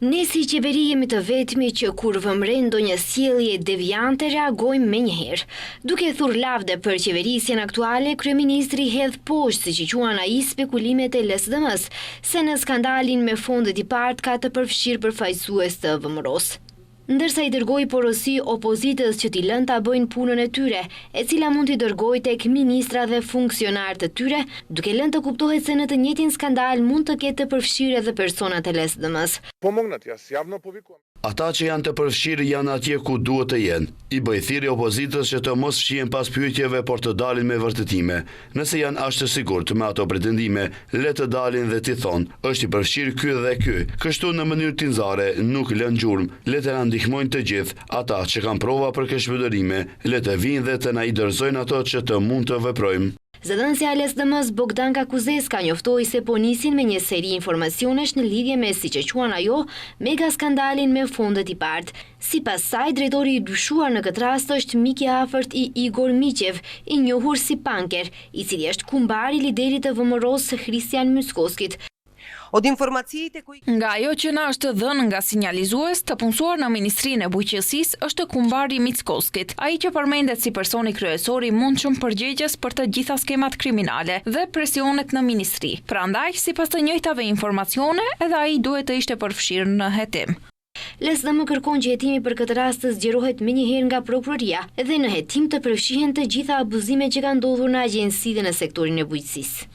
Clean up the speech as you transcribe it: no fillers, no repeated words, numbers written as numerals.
Ne si qeveri jemi të vetmi që kur vëmren ndonjë sjellje deviante reagojmë menjëherë. Duke thurë lavde për qeverisjen aktuale, kryeministri hedh poshtë, siç i quan ai, spekulimet e LSDM-s, se në skandalin me fondet i partë ka të përfshirë përfaqësues të VMRO-s. Ndërsa i dërgoi porosi opozitës që t'i lënë ta bëjnë punën e tyre, e cila mund t'i dërgojë tek ministra dhe funksionarë të tyre, duke lënë të kuptohet se në të njëjtin skandal mund të ketë të përfshirë edhe personat e LSDM-s. Ata që janë të përfshirë janë atje ku duhet të jenë. I bëj thirrje opozitës që të mos fshihen pas pyetjeve, por të dalin me vërtetime. Nëse janë aq të sigurt me ato pretendime, le të dalin dhe t'i thonë, është i përfshirë ky dhe ky. Kështu në mënyrë tinzare, nuk lën gjurmë, le të na ndihmojnë të gjithë. Ata që kanë prova për këshillëdërime, le të vinë dhe të na i dorëzojnë ato që të mund të veprojmë. Zëdhënësja e LSDM-s Bogdanka Kuzeska njoftoi se po nisin me një seri informacionesh në lidhje me, siç e quan ajo, mega skandalin me fondet i partë. Sipas saj, drejtori i dyshuar në këtë rast është mik i afërt i Igor Miqev, i njohur si Panker, i cili është kumbar i liderit të VMRO-s Christian Myskoskit. Nga ajo që na është dhënë nga sinjalizues të punësuar në Ministrinë e Bujqësisë është kumbari Myskoskit, ai që përmendet si personi kryesor i mundshëm përgjegjës për të gjitha skemat kriminale dhe presionet në ministri. Prandaj, sipas të njëjtave informacione, edhe ai duhet të ishte përfshirë në hetim. LSDM kërkon që hetimi për këtë rast të zgjerohet menjëherë nga prokuroria dhe në hetim të përfshihen të gjitha abuzimet që kanë ndodhur në agjenci dhe në sektorin e bujqësisë.